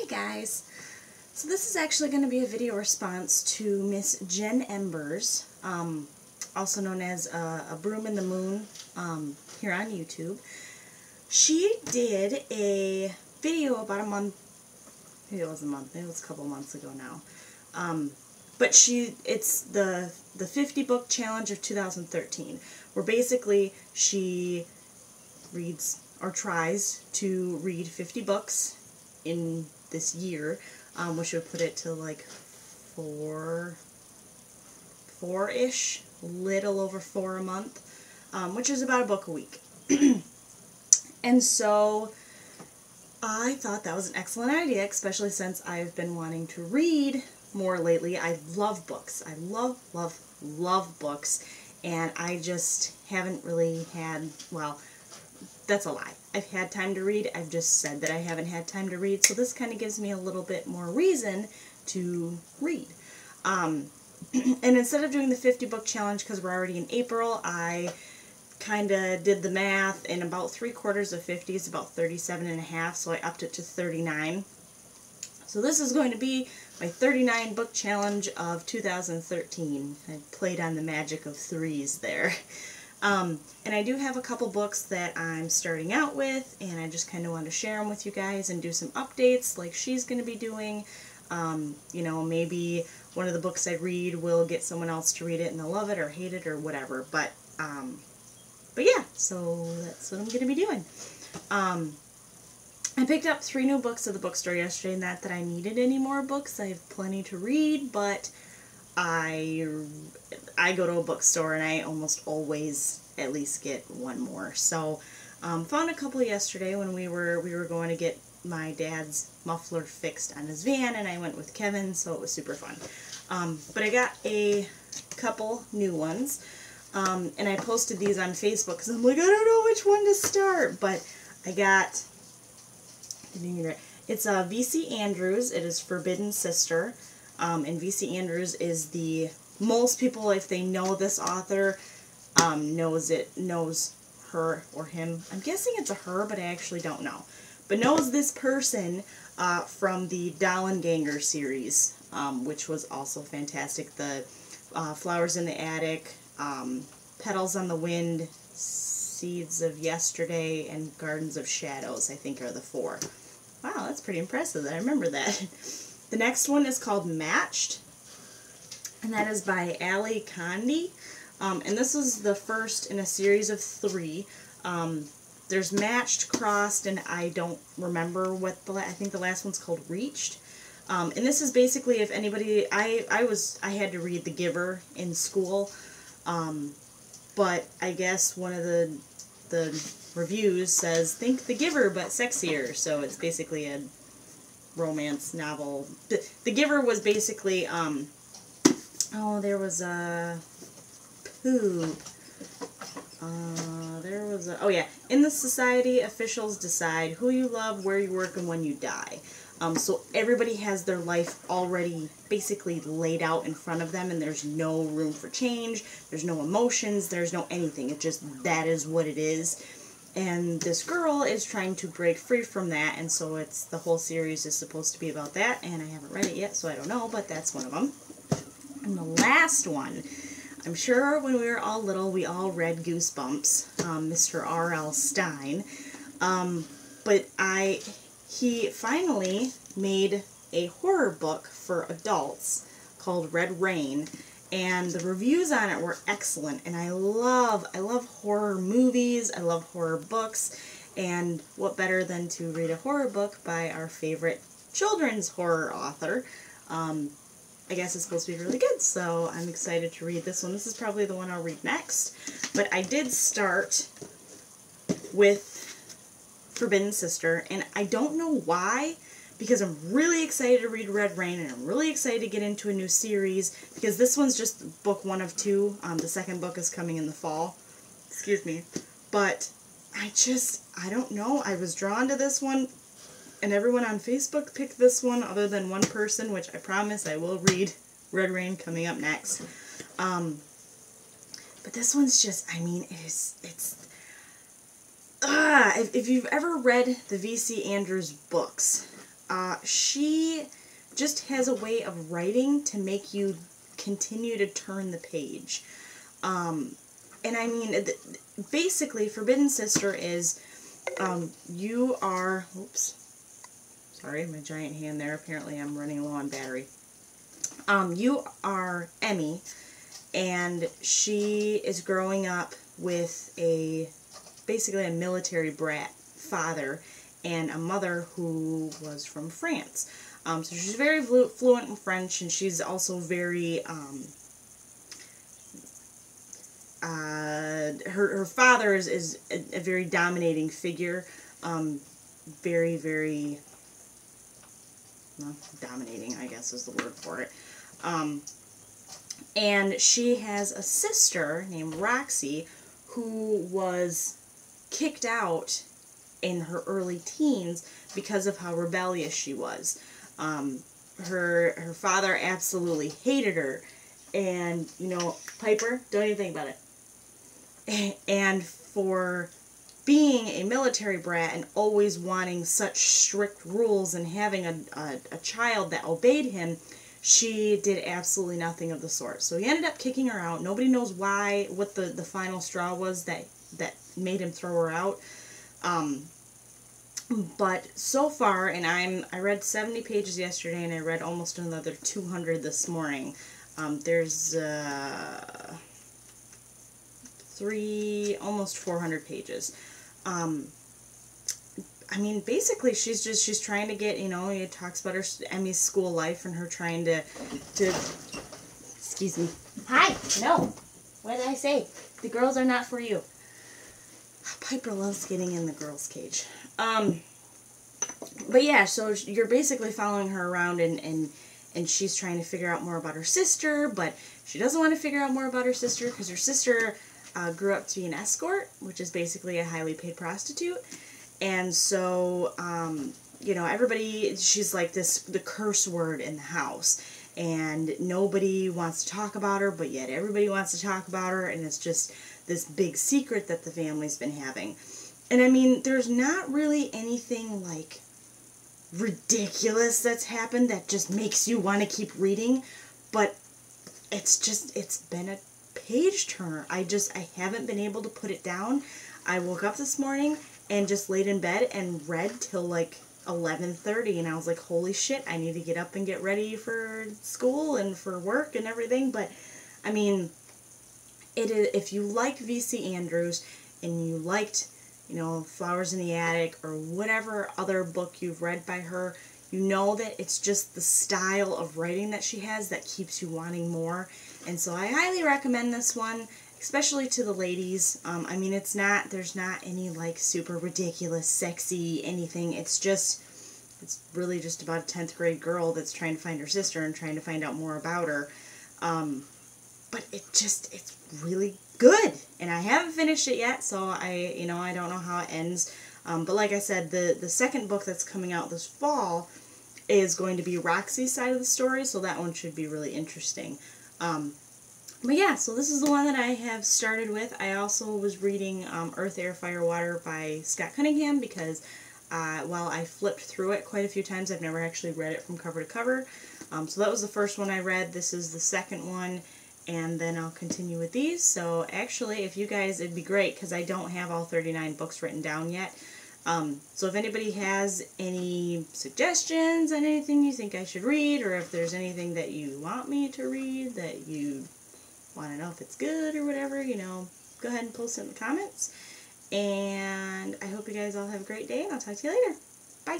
guys, so this is actually going to be a video response to Miss Jen Embers, also known as a Broom in the Moon here on YouTube. She did a video about a month, maybe it was a month, maybe it was a couple months ago now, but it's the 50 book challenge of 2013, where basically she reads or tries to read 50 books in this year, which would put it to like four-ish, little over 4 a month, which is about a book a week. And so I thought that was an excellent idea, especially since I've been wanting to read more lately. I love books. I love books, and I just haven't really had, well, that's a lie. I've had time to read. I've just said that I haven't had time to read, so this kind of gives me a little bit more reason to read. And instead of doing the 50 book challenge, because we're already in April, I kind of did the math, and about 3/4 of 50 is about 37.5, so I upped it to 39. So this is going to be my 39 book challenge of 2013. I played on the magic of threes there. And I do have a couple books that I'm starting out with, and I just kind of want to share them with you guys and do some updates like she's going to be doing. You know, maybe one of the books I read will get someone else to read it and they'll love it or hate it or whatever. But yeah, so that's what I'm going to be doing. I picked up 3 new books at the bookstore yesterday. Not that I needed any more books. I have plenty to read, but I go to a bookstore and I almost always at least get one more. So found a couple yesterday when we were going to get my dad's muffler fixed on his van, and I went with Kevin, so it was super fun. But I got a couple new ones, and I posted these on Facebook because I'm like, I don't know which one to start. But I got, it's V.C. Andrews. It is Forbidden Sister. And V.C. Andrews is most people, if they know this author, knows her or him. I'm guessing it's a her, but I actually don't know. But knows this person from the Dollenganger series, which was also fantastic. The Flowers in the Attic, Petals on the Wind, Seeds of Yesterday, and Gardens of Shadows, I think, are the 4. Wow, that's pretty impressive that I remember that. The next one is called Matched, and that is by Ali Kandi, and this is the first in a series of 3. There's Matched, Crossed, and I don't remember what I think the last one's called Reached. And this is basically, if anybody, I had to read The Giver in school, but I guess one of the reviews says, think The Giver but sexier, so it's basically a romance novel. The Giver was basically, there was a poop. Oh yeah, in the society, officials decide who you love, where you work, and when you die. So everybody has their life already basically laid out in front of them, and there's no room for change, there's no emotions, there's no anything. It just, that is what it is. And this girl is trying to break free from that, and so the whole series is supposed to be about that, and I haven't read it yet, so I don't know, but that's one of them. And the last one, I'm sure when we were all little, we all read Goosebumps, Mr. R.L. Stine, but he finally made a horror book for adults called Red Rain, and the reviews on it were excellent, and I love horror movies, I love horror books, and what better than to read a horror book by our favorite children's horror author. I guess it's supposed to be really good, so I'm excited to read this one. This is probably the one I'll read next, but I did start with Forbidden Sister, and I don't know why, because I'm really excited to read Red Rain, and I'm really excited to get into a new series, because this one's just book 1 of 2. The second book is coming in the fall. Excuse me. But I don't know. I was drawn to this one, and everyone on Facebook picked this one other than one person, which I promise I will read Red Rain coming up next. But this one's just, I mean, if you've ever read the V.C. Andrews books, she just has a way of writing to make you continue to turn the page. And I mean, basically, Forbidden Sister is, you are, oops, sorry, my giant hand there, apparently I'm running low on battery. You are Emmy, and she is growing up with basically a military brat father and a mother who was from France. So she's very fluent in French, and she's also very, her father is a very dominating figure, very, well, dominating, I guess is the word for it. And she has a sister named Roxy who was kicked out in her early teens because of how rebellious she was. Her father absolutely hated her, and, you know, Pyperh, don't even think about it. And for being a military brat and always wanting such strict rules and having a child that obeyed him, she did absolutely nothing of the sort. So he ended up kicking her out. Nobody knows why, what the final straw was that made him throw her out. But so far, and I read 70 pages yesterday, and I read almost another 200 this morning. There's almost 400 pages. I mean, basically, she's trying to get, you know, it talks about Emmy's school life and her trying to, excuse me. Hi, no. What did I say? The girls are not for you. Pyperh loves getting in the girls' cage. But yeah, so you're basically following her around, and she's trying to figure out more about her sister, but she doesn't want to figure out more about her sister because her sister grew up to be an escort, which is basically a highly paid prostitute. And so, you know, she's like the curse word in the house, and nobody wants to talk about her, but yet everybody wants to talk about her, and it's just this big secret that the family's been having. And I mean, there's not really anything like ridiculous that's happened that just makes you want to keep reading, but it's been a page turner. I haven't been able to put it down. I woke up this morning and just laid in bed and read till like 11:30, and I was like, holy shit, I need to get up and get ready for school and for work and everything. But I mean, if you like V.C. Andrews and you liked, you know, Flowers in the Attic or whatever other book you've read by her, you know that it's just the style of writing that she has that keeps you wanting more. And so I highly recommend this one, especially to the ladies. I mean, there's not any like super ridiculous, sexy anything. It's really just about a 10th grade girl that's trying to find her sister and trying to find out more about her. But it's really good, and I haven't finished it yet, so I don't know how it ends. But like I said, the second book that's coming out this fall is going to be Roxy's side of the story, so that one should be really interesting. But yeah, so this is the one that I have started with. I also was reading Earth, Air, Fire, Water by Scott Cunningham because while I flipped through it quite a few times, I've never actually read it from cover to cover. So that was the first one I read. This is the second one, and then I'll continue with these. So actually, if you guys, it'd be great because I don't have all 39 books written down yet. So if anybody has any suggestions on anything you think I should read, or if there's anything that you want me to read that you want to know if it's good or whatever, you know, go ahead and post it in the comments. And I hope you guys all have a great day, and I'll talk to you later. Bye.